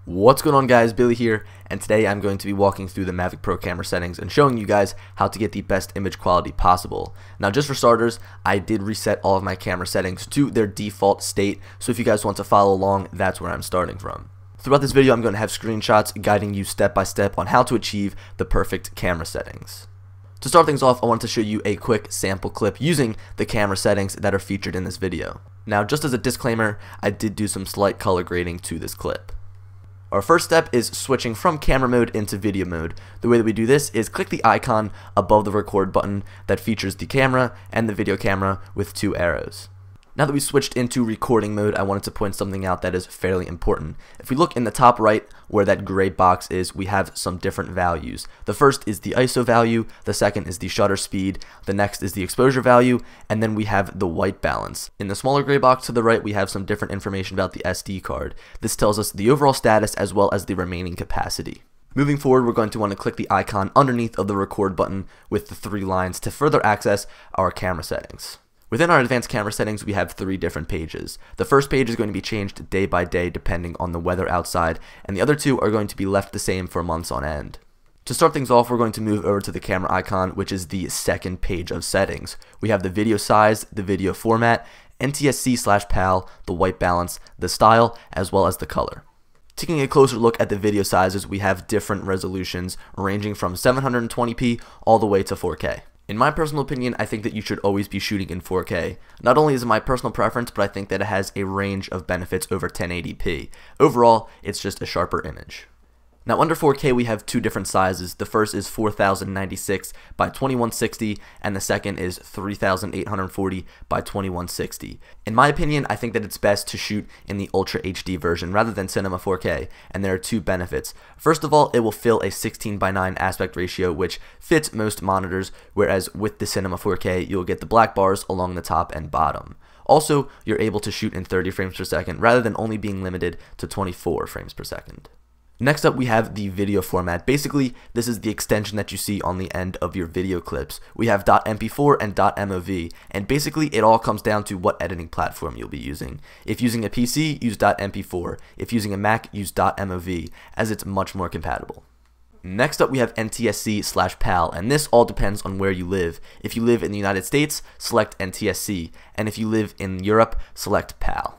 What's going on, guys? Billy here, and today I'm going to be walking through the Mavic Pro camera settings and showing you guys how to get the best image quality possible. Now, just for starters, I did reset all of my camera settings to their default state, so if you guys want to follow along, that's where I'm starting from. Throughout this video, I'm going to have screenshots guiding you step by step on how to achieve the perfect camera settings. To start things off, I want to show you a quick sample clip using the camera settings that are featured in this video. Now, just as a disclaimer, I did do some slight color grading to this clip. Our first step is switching from camera mode into video mode. The way that we do this is click the icon above the record button that features the camera and the video camera with two arrows. Now that we switched into recording mode, I wanted to point something out that is fairly important. If we look in the top right where that gray box is, we have some different values. The first is the ISO value, the second is the shutter speed, the next is the exposure value, and then we have the white balance. In the smaller gray box to the right, we have some different information about the SD card. This tells us the overall status as well as the remaining capacity. Moving forward, we're going to want to click the icon underneath of the record button with the three lines to further access our camera settings. Within our advanced camera settings, we have three different pages. The first page is going to be changed day by day depending on the weather outside, and the other two are going to be left the same for months on end. To start things off, we're going to move over to the camera icon, which is the second page of settings. We have the video size, the video format, NTSC/PAL, the white balance, the style, as well as the color. Taking a closer look at the video sizes, we have different resolutions ranging from 720p all the way to 4K. In my personal opinion, I think that you should always be shooting in 4K. Not only is it my personal preference, but I think that it has a range of benefits over 1080p. Overall, it's just a sharper image. Now, under 4K, we have two different sizes. The first is 4096 by 2160, and the second is 3840 by 2160. In my opinion, I think that it's best to shoot in the Ultra HD version rather than Cinema 4K, and there are two benefits. First of all, it will fill a 16:9 aspect ratio, which fits most monitors, whereas with the Cinema 4K, you'll get the black bars along the top and bottom. Also, you're able to shoot in 30 frames per second rather than only being limited to 24 frames per second. Next up, we have the video format. Basically, this is the extension that you see on the end of your video clips. We have .mp4 and .mov, and basically it all comes down to what editing platform you'll be using. If using a PC, use .mp4. If using a Mac, use .mov, as it's much more compatible. Next up, we have NTSC/PAL, and this all depends on where you live. If you live in the United States, select NTSC, and if you live in Europe, select PAL.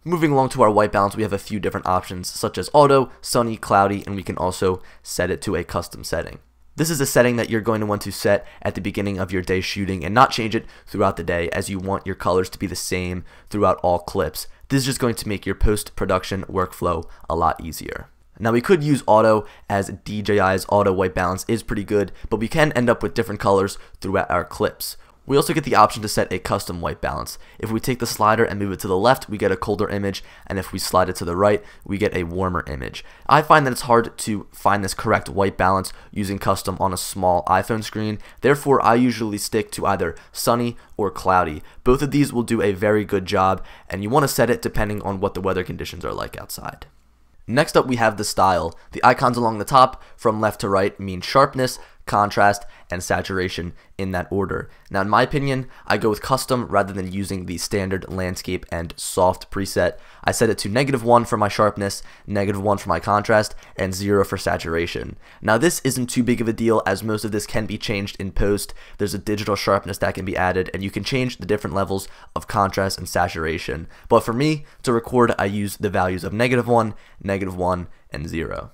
Moving along to our white balance, we have a few different options such as auto, sunny, cloudy, and we can also set it to a custom setting. This is a setting that you're going to want to set at the beginning of your day shooting and not change it throughout the day, as you want your colors to be the same throughout all clips. This is just going to make your post-production workflow a lot easier. Now, we could use auto, as DJI's auto white balance is pretty good, but we can end up with different colors throughout our clips. We also get the option to set a custom white balance. If we take the slider and move it to the left, we get a colder image, and if we slide it to the right, we get a warmer image. I find that it's hard to find this correct white balance using custom on a small iPhone screen. Therefore, I usually stick to either sunny or cloudy. Both of these will do a very good job, and you want to set it depending on what the weather conditions are like outside. Next up, we have the style. The icons along the top from left to right mean sharpness, contrast, and saturation in that order. Now, in my opinion, I go with custom rather than using the standard landscape and soft preset. I set it to -1 for my sharpness, -1 for my contrast, and 0 for saturation. Now, this isn't too big of a deal, as most of this can be changed in post. There's a digital sharpness that can be added, and you can change the different levels of contrast and saturation. But for me, to record, I use the values of -1, -1, and 0.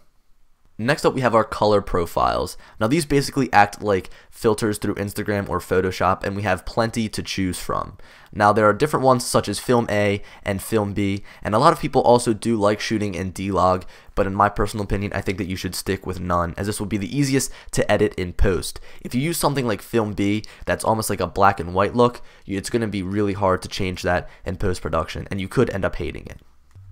Next up, we have our color profiles. Now, these basically act like filters through Instagram or Photoshop, and we have plenty to choose from. Now, there are different ones such as Film A and Film B, and a lot of people also do like shooting in D-Log, but in my personal opinion, I think that you should stick with none, as this will be the easiest to edit in post. If you use something like Film B, that's almost like a black and white look, it's going to be really hard to change that in post-production, and you could end up hating it.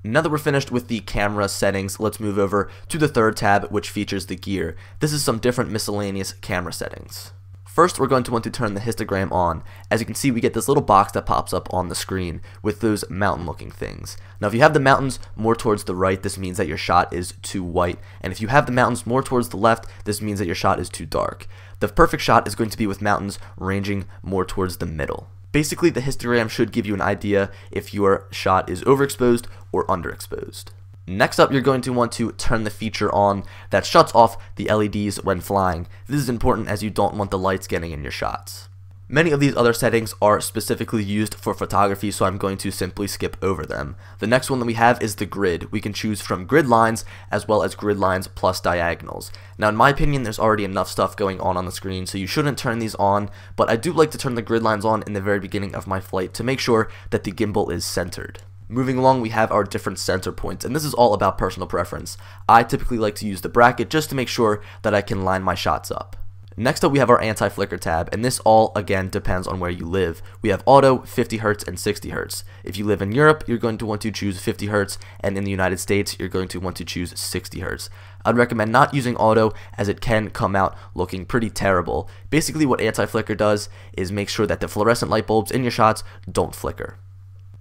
Now that we're finished with the camera settings, let's move over to the third tab, which features the gear. This is some different miscellaneous camera settings. First, we're going to want to turn the histogram on. As you can see, we get this little box that pops up on the screen with those mountain looking things. Now, if you have the mountains more towards the right, this means that your shot is too white. And if you have the mountains more towards the left, this means that your shot is too dark. The perfect shot is going to be with mountains ranging more towards the middle. Basically, the histogram should give you an idea if your shot is overexposed or underexposed. Next up, you're going to want to turn the feature on that shuts off the LEDs when flying. This is important as you don't want the lights getting in your shots. Many of these other settings are specifically used for photography, so I'm going to simply skip over them. The next one that we have is the grid. We can choose from grid lines as well as grid lines plus diagonals. Now, in my opinion, there's already enough stuff going on the screen, so you shouldn't turn these on, but I do like to turn the grid lines on in the very beginning of my flight to make sure that the gimbal is centered. Moving along, we have our different center points, and this is all about personal preference. I typically like to use the bracket just to make sure that I can line my shots up. Next up, we have our anti-flicker tab, and this all, again, depends on where you live. We have auto, 50 Hz, and 60 Hz. If you live in Europe, you're going to want to choose 50 Hz, and in the United States, you're going to want to choose 60 Hz. I'd recommend not using auto as it can come out looking pretty terrible. Basically, what anti-flicker does is make sure that the fluorescent light bulbs in your shots don't flicker.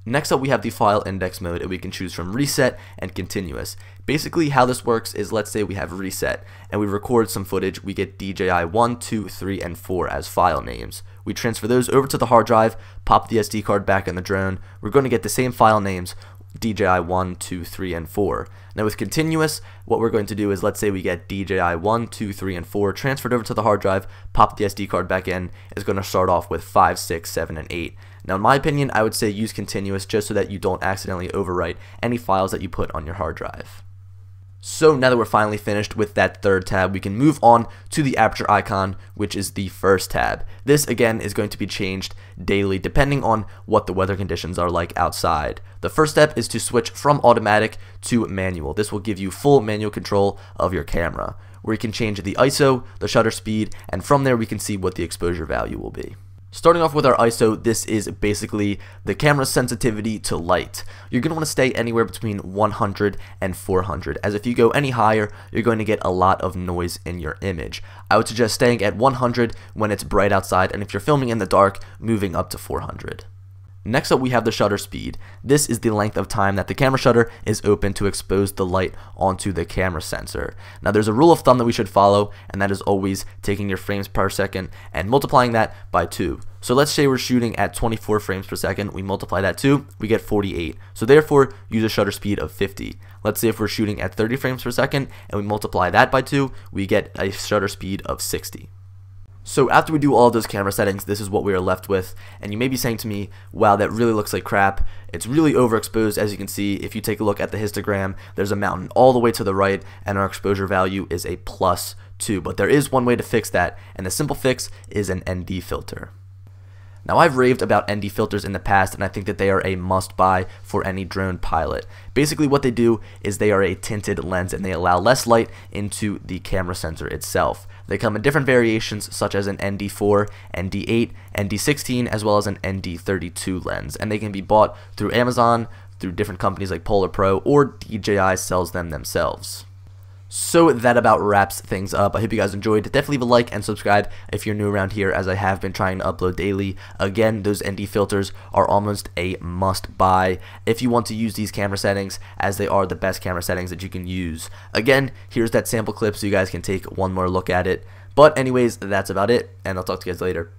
Next up, we have the file index mode, and we can choose from reset and continuous. Basically, how this works is, let's say we have reset and we record some footage. We get DJI 1, 2, 3, and 4 as file names. We transfer those over to the hard drive, pop the SD card back in the drone. We're going to get the same file names, DJI 1, 2, 3, and 4. Now with continuous, what we're going to do is, let's say we get DJI 1, 2, 3, and 4 transferred over to the hard drive, pop the SD card back in. It's going to start off with 5, 6, 7, and 8. Now in my opinion, I would say use continuous just so that you don't accidentally overwrite any files that you put on your hard drive. So now that we're finally finished with that third tab, we can move on to the aperture icon, which is the first tab. This again is going to be changed daily depending on what the weather conditions are like outside. The first step is to switch from automatic to manual. This will give you full manual control of your camera, where you can change the ISO, the shutter speed, and from there we can see what the exposure value will be. Starting off with our ISO, this is basically the camera's sensitivity to light. You're going to want to stay anywhere between 100 and 400, as if you go any higher, you're going to get a lot of noise in your image. I would suggest staying at 100 when it's bright outside, and if you're filming in the dark, moving up to 400. Next up, we have the shutter speed. This is the length of time that the camera shutter is open to expose the light onto the camera sensor. Now there's a rule of thumb that we should follow, and that is always taking your frames per second and multiplying that by 2. So let's say we're shooting at 24 frames per second, we multiply that 2, we get 48. So therefore, use a shutter speed of 50. Let's say if we're shooting at 30 frames per second and we multiply that by 2, we get a shutter speed of 60. So after we do all of those camera settings, this is what we are left with, and you may be saying to me, wow, that really looks like crap. It's really overexposed. As you can see, if you take a look at the histogram, there's a mountain all the way to the right, and our exposure value is a +2, but there is one way to fix that, and the simple fix is an ND filter. Now I've raved about ND filters in the past, and I think that they are a must-buy for any drone pilot. Basically what they do is they are a tinted lens, and they allow less light into the camera sensor itself. They come in different variations such as an ND4, ND8, ND16, as well as an ND32 lens, and they can be bought through Amazon, through different companies like Polar Pro, or DJI sells them themselves. So that about wraps things up. I hope you guys enjoyed. Definitely leave a like and subscribe if you're new around here, as I have been trying to upload daily. Again, those ND filters are almost a must buy if you want to use these camera settings, as they are the best camera settings that you can use. Again, here's that sample clip so you guys can take one more look at it. But anyways, that's about it, and I'll talk to you guys later.